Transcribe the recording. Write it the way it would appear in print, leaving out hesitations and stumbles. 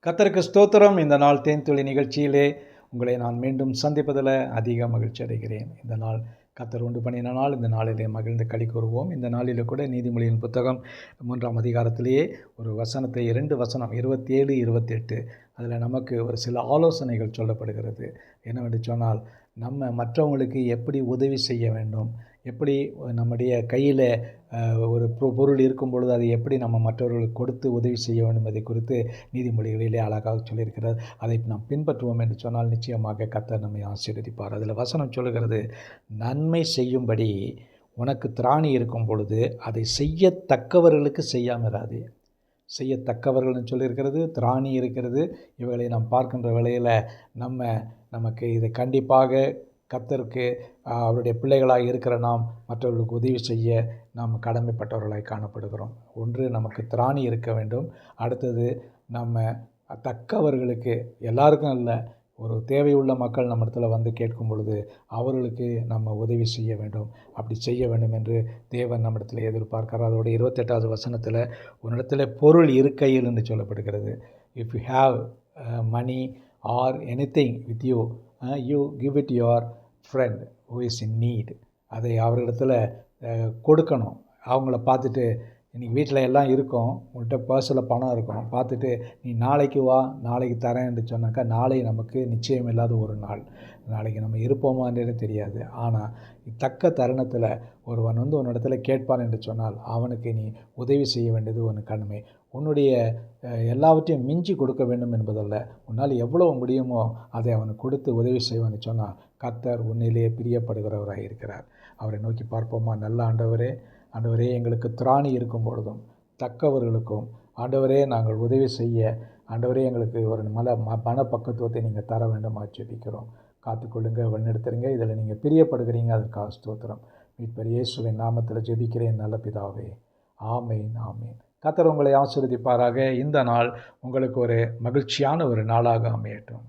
கர்த்தருக்கு ஸ்தோத்திரம். இந்த நாள் தேன்துளி நிகழ்ச்சியிலே உங்களை நான் மீண்டும் சந்திப்பதில் அதிக மகிழ்ச்சி அடைகிறேன். இந்த நாள் கர்த்தர் உண்டு பண்ணின நாள். இந்த நாளிலே மகிழ்ந்து களி கூறுவோம். இந்த நாளிலே கூட நீதிமொழியின் புத்தகம் 3ஆம் அதிகாரத்திலேயே ஒரு வசனத்தை 2 வசனம் 27, 28 அதில் நமக்கு ஒரு சில ஆலோசனைகள் சொல்லப்படுகிறது. என்னவென்று சொன்னால், நம்ம மற்றவங்களுக்கு எப்படி உதவி செய்ய வேண்டும், எப்படி நம்முடைய கையில் ஒரு பொருள் இருக்கும் பொழுது அதை எப்படி நம்ம மற்றவர்களுக்கு கொடுத்து உதவி செய்ய வேண்டும் என்பதை குறித்து நீதிமொழிகளிலே அழகாக சொல்லியிருக்கிறது. அதை நாம் பின்பற்றுவோம் என்று சொன்னால் நிச்சயமாக கர்த்தர் நம்மை ஆசீர்வதிப்பார். அதில் வசனம் சொல்லுகிறது, நன்மை செய்யும்படி உனக்கு திராணி இருக்கும் பொழுது அதை செய்யத்தக்கவர்களுக்கு செய்யாமல் இராதே. செய்யத்தக்கவர்கள்னு சொல்லியிருக்கிறது, திராணி இருக்கிறது. இவைகளை நாம் பார்க்கின்ற வேளையில் நமக்கு இது கண்டிப்பாக கர்த்தருக்கு அவருடைய பிள்ளைகளாக இருக்கிற நாம் மற்றவர்களுக்கு உதவி செய்ய நாம் கடமைப்பட்டவர்களாய் காணப்படுகிறோம். ஒன்று, நமக்கு திராணி இருக்க வேண்டும். அடுத்தது, நம்ம தக்கவர்களுக்கு, எல்லாருக்கும் இல்லை, ஒரு தேவையுள்ள மக்கள் நம்ம இடத்துல வந்து கேட்கும் பொழுது அவர்களுக்கு நம்ம உதவி செய்ய வேண்டும். அப்படி செய்ய வேண்டும் என்று தேவன் நம்மிடத்தில் எதிர்பார்க்கிறார். அதோட 28வது வசனத்தில், உன்னிடத்தில் பொருள் இருக்கையில் என்று சொல்லப்படுகிறது. If you have money or anything with you, you give it your friend who is in need. அதை அவர்களிடத்தில் கொடுக்கணும். அவங்கள பார்த்துட்டு, இன்றைக்கி வீட்டில் எல்லாம் இருக்கும், உங்கள்கிட்ட பர்ஸில் பணம் இருக்கும், பார்த்துட்டு நீ நாளைக்கு வா, நாளைக்கு தரேன் என்று சொன்னாக்கா நாளை நமக்கு நிச்சயம் இல்லாத ஒரு நாள். நாளைக்கு நம்ம இருப்போமான்றே தெரியாது. ஆனால் தக்க தருணத்தில் ஒருவன் வந்து உன்னிடத்துல கேட்பான் என்று சொன்னால் அவனுக்கு நீ உதவி செய்ய வேண்டியது உன் கடமை. உன்னுடைய எல்லாவற்றையும் மிஞ்சி கொடுக்க வேண்டும் என்பதல்ல, உன்னால் எவ்வளோ முடியுமோ அதை அவனுக்கு கொடுத்து உதவி செய்வான்னு சொன்னால் கர்த்தர் உன்னிலேயே பிரியப்படுகிறவராக இருக்கிறார். அவரை நோக்கி பார்ப்போமா? நல்ல ஆண்டவரே, ஆண்டவரே, எங்களுக்கு திராணி இருக்கும் பொழுதும் தக்கவர்களுக்கும் ஆண்டவரே நாங்கள் உதவி செய்ய ஆண்டவரே எங்களுக்கு ஒரு மனப்பக்குவத்தை நீங்கள் தர வேண்டும் ஜெபிக்கிறோம். காத்துக்கொள்ளுங்க, வழிநடத்துறீங்க. இதில் நீங்கள் பிரியப்படுகிறீங்க, அதற்காக ஸ்தோத்திரம். மீட்பர் இயேசுவின் நாமத்தில் ஜெபிக்கிறேன் நல்ல பிதாவே. ஆமேன், ஆமேன். கர்த்தர் உங்களை ஆசீர்வதிப்பாராக. இந்த நாள் உங்களுக்கு ஒரு மகிழ்ச்சியான ஒரு நாளாக அமையட்டும்.